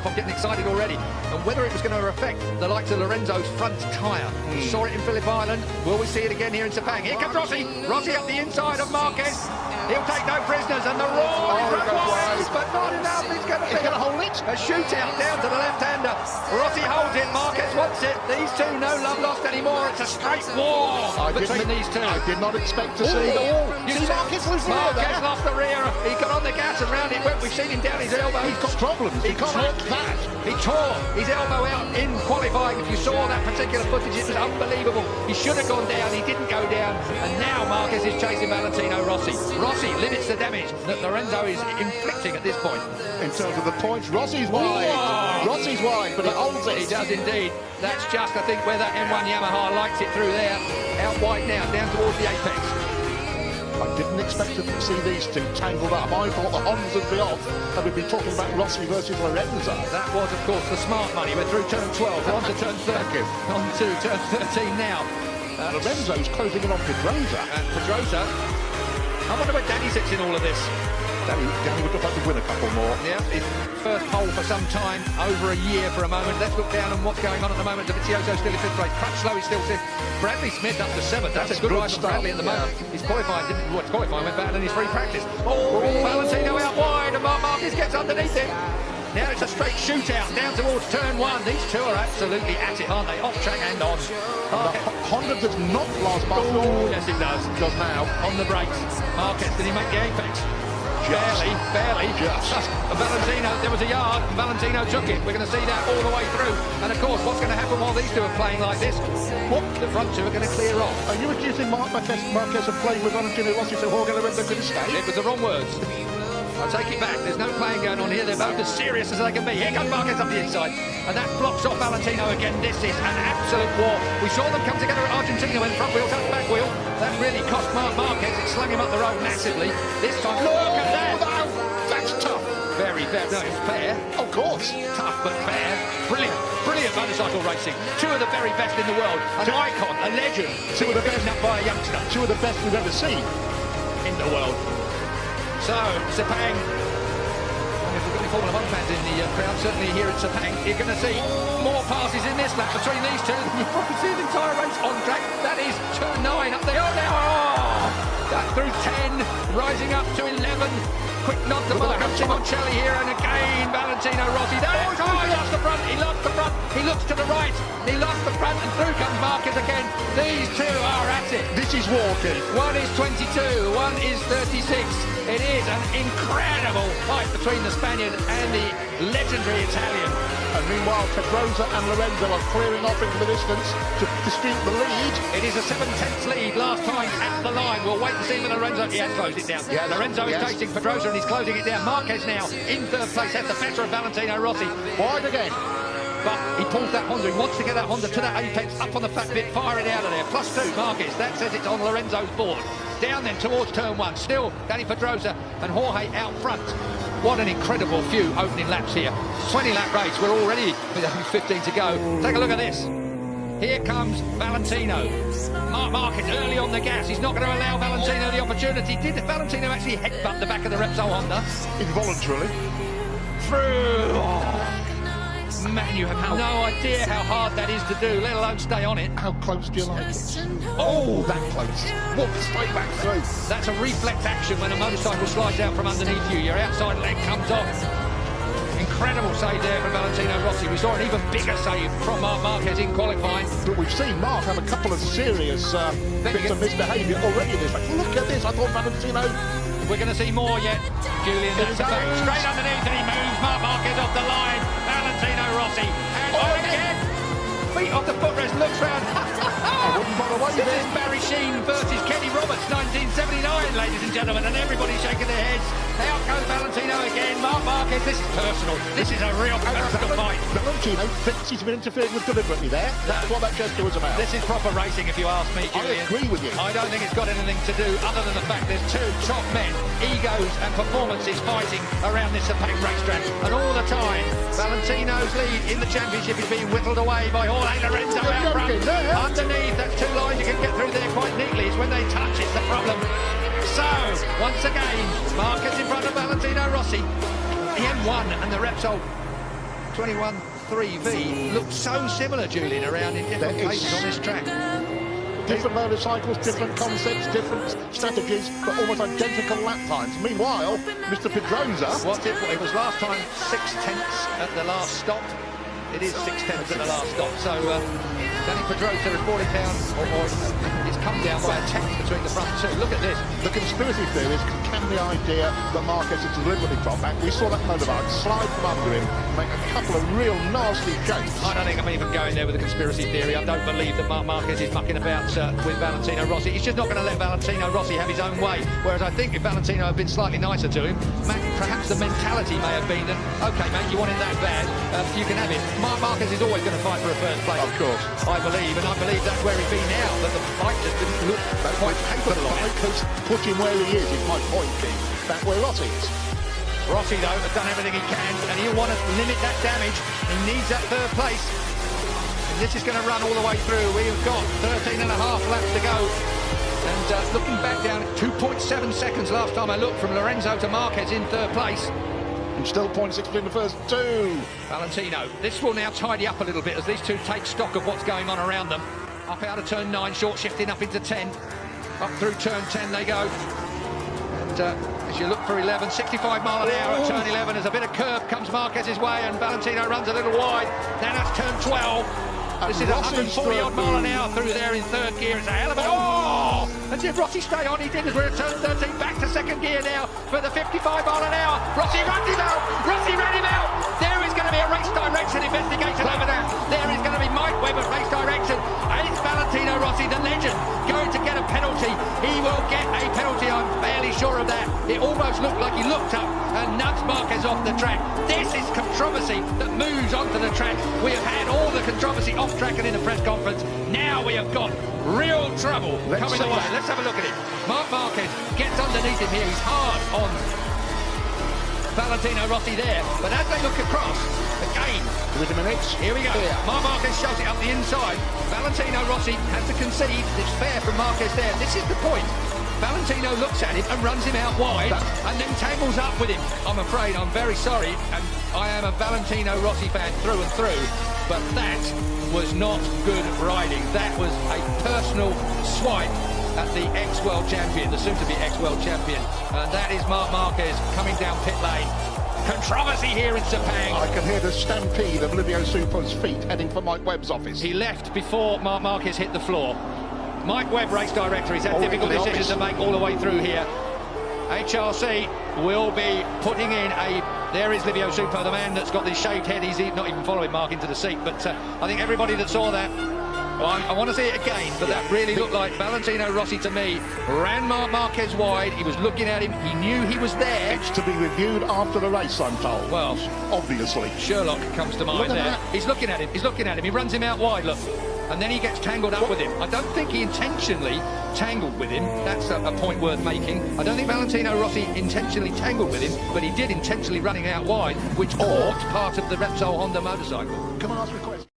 up. I'm getting excited already. And whether it was going to affect the likes of Lorenzo's front tyre. We saw it in Phillip Island. Will we see it again here in Sepang? Here comes Rossi. Rossi up the inside of Marquez. He'll take no prisoners, and the roar is wide, but not enough. It's going to be a shootout down to the left-hander. Rossi holds it. Marquez wants it. These two, no love lost anymore. It's a straight war between these two. I did not expect to see the wall. Marquez lost the rear. He got on the gas and round it went. We've seen him down his elbow. He's got problems. He can't that. He tore his elbow out in qualifying. If you saw that particular footage, it was unbelievable. He should have gone down. He didn't go down. And now Marquez is chasing Valentino Rossi. Rossi limits the damage that Lorenzo is inflicting at this point. In terms of the points, Rossi's wide. Whoa. Rossi's wide, but he holds it. He does indeed. That's just, I think, where that M1 Yamaha likes it through there. Out wide now, down towards the apex. I didn't expect to see these two tangled up. I thought the Hondas would be off, and we'd be talking about Rossi versus Lorenzo. That was, of course, the smart money. We're through turn 12, on to turn 13. On to turn 13 now. Lorenzo's closing in on Pedrosa. And Pedrosa, I wonder where Danny sits in all of this. Danny would look like to win a couple more. Yeah, his first pole for some time, over a year for a moment. Let's look down on what's going on at the moment. BzOChLhcwIo still in fifth place. Crutchlow is still fifth. Bradley Smith up to seventh. That's a good ride for Bradley at the moment. His qualifying went better than his free practice. Oh, Valentino out wide, and Marquez gets underneath him. Now it's a straight shootout down towards turn one. These two are absolutely at it, aren't they? Off track and on. Honda does not last by. Oh, yes it does. Does now. On the brakes. Marquez, did he make the apex? Barely. Just. Valentino, there was a yard, and Valentino took it. We're going to see that all the way through. And of course, what's going to happen while these two are playing like this? The front two are going to clear off. Are you accusing Marquez of playing with Valentino Rossi so Jorge Lorenzo couldn't stay? It was the wrong words. I'll take it back. There's no playing going on here. They're both as serious as they can be. Here comes Marquez up the inside. And that blocks off Valentino again. This is an absolute war. We saw them come together at Argentina when front wheel touched back wheel. That really cost Marquez. It slung him up the road massively. This time, look at that. That's tough. Very fair. No, it's fair. Of course. Tough but fair. Brilliant motorcycle racing. Two of the very best in the world. An icon, a legend. Two of the best up by a youngster. Two of the best we've ever seen in the world. So, Sepang, if we've got any Formula 1 fans in the crowd, certainly here at Sepang, you're going to see more passes in this lap between these two. You'll probably see the entire race on track. That is turn 9 up there. Oh, now, that's through 10, rising up to 11. Quick nod to BzOChLhcwIo here, and again, Valentino Rossi. He lost the front, he lost the front. He looks to the right, he lost the front, and through comes Marquez again. These two are at it. This is walking. One is 22, one is 36. It is an incredible fight between the Spaniard and the legendary Italian. And meanwhile, Pedrosa and Lorenzo are clearing off into the distance to dispute the lead. It is a 7/10 lead last time at the line. We'll wait and see when Lorenzo... He has closed it down. Yeah, Lorenzo is chasing Pedrosa and he's closing it down. Marquez now in third place has the better of Valentino Rossi. Wide again. But he pulls that Honda. He wants to get that Honda to that apex, up on the fat bit, fire it out of there. +2, Marquez. That says it's on Lorenzo's board. Down then towards turn 1. Still Danny Pedrosa and Jorge out front. What an incredible few opening laps here. 20-lap race. We're already with only 15 to go. Take a look at this. Here comes Valentino. Marquez early on the gas. He's not going to allow Valentino the opportunity. Did Valentino actually headbutt the back of the Repsol Honda? Involuntarily. Through. Oh. Man, you have no idea how hard that is to do, let alone stay on it. How close do you like it? Oh, that close. Walk straight back through. That's a reflex action when a motorcycle slides out from underneath you. Your outside leg comes off. Incredible save there from Valentino Rossi. We saw an even bigger save from Marquez in qualifying. But we've seen Mark have a couple of serious bits of misbehaviour already this race. Look at this. I thought Valentino... We're going to see more yet. Julian, that's a back. Straight underneath and he moves Marquez off the line. Valentino Rossi. And again. Feet off the footrest, looks round. I wouldn't bother waiting. This is Barry Sheen versus Kenny Roberts, 1979, ladies and gentlemen, and everybody's shaking their heads. Out goes Valentino again. Marquez, this is personal. This is a real personal fight. Valentino thinks he's been interfered with deliberately there. That's what that gesture was about. This is proper racing, if you ask me, Julian. I agree with you. I don't think it's got anything to do other than the fact there's two top men, egos and performances fighting around this Sepang racetrack. And all the time, Valentino's lead in the championship is being whittled away by Jorge Lorenzo out front. Underneath, that's two lines you can get through there quite neatly. It's when they touch, it's the problem. So, once again, Marquez in front of Valentino Rossi. The M1 and the Repsol 21.3V looks so similar, Julian, around in different places on this track. Different motorcycles, different concepts, different strategies, but almost identical lap times. Meanwhile, Mr. Pedrosa... It was last time 6/10 at the last stop. It is 6/10 at the last stop. So Danny Pedrosa has brought it down, or it's come down by a tenth between the front two. Look at this. The conspiracy theorists can the idea that Marquez is deliberately dropped back. We saw that motorbike slide from under him, make a couple of real nasty shapes. I don't think I'm even going there with a conspiracy theory. I don't believe that Marc Marquez is mucking about with Valentino Rossi. He's just not going to let Valentino Rossi have his own way. Whereas I think if Valentino had been slightly nicer to him, perhaps the mentality may have been that, OK, mate, you want it that bad, you can have it. Marc Marquez is always going to fight for a first place. Of course. I believe, and I believe that's where he'd be now, but the fight just didn't look quite capable of it. Because put him where he is my point, Keith. Back where Rossi is. Rossi, though, has done everything he can, and he'll want to limit that damage. He needs that third place. And this is going to run all the way through. We've got 13 and a half laps to go. And looking back down, 2.7 seconds last time I looked from Lorenzo to Marquez in third place. And still 0.6 between the first two. Valentino, this will now tidy up a little bit as these two take stock of what's going on around them. Up out of turn 9, short shifting up into 10. Up through turn 10 they go. And as you look for 11, 65 mile an hour at turn 11, as a bit of curve comes Marquez's way and Valentino runs a little wide. Now that's turn 12. This is 140 odd mile an hour through there in third gear. It's a hell of a... Oh! And did Rossi stay on? He did, as we're at turn 13, back to second gear now for the 55 mile an hour. Rossi runs him out! Rossi ran him out! There is going to be a race direction investigation over there. There is going to be Mike Webb at race direction. It's Valentino Rossi, the legend, going to get a penalty. He will get a penalty, I'm fairly sure of that. It almost looked like he looked up and nudged Marquez off the track. This is controversy that moves onto the track. We have had all the controversy off track and in the press conference. Now we have got real trouble coming away. Let's have a look at it. Marc Marquez gets underneath him here. He's hard on Valentino Rossi there. But as they look across, again, here we go. Marc Marquez shoves it up the inside. Valentino Rossi has to concede. It's fair from Marquez there. This is the point. Valentino looks at him and runs him out wide and then tangles up with him. I'm afraid, I'm very sorry, and I am a Valentino Rossi fan through and through, but that was not good riding. That was a personal swipe at the ex-world champion, the soon-to-be ex-world champion. And that is Marc Marquez coming down pit lane. Controversy here in Sepang. I can hear the stampede of Livio Super's feet heading for Mike Webb's office. He left before Marc Marquez hit the floor. Mike Webb, race director, he's had difficult decisions to make all the way through here. HRC will be putting in a... There is Livio Super, the man that's got this shaved head. He's not even following Mark into the seat, but I think everybody that saw that, well, I want to see it again, but that really looked like Valentino Rossi to me. Ran Marc Marquez wide, he was looking at him, he knew he was there. It's to be reviewed after the race, I'm told. Well, obviously. Sherlock comes to mind there. He's looking at him, he runs him out wide, look. And then he gets tangled up with him. I don't think he intentionally tangled with him. That's a point worth making. I don't think Valentino Rossi intentionally tangled with him, but he did intentionally running out wide, which caught part of the Repsol Honda motorcycle. Come on, ask me a question.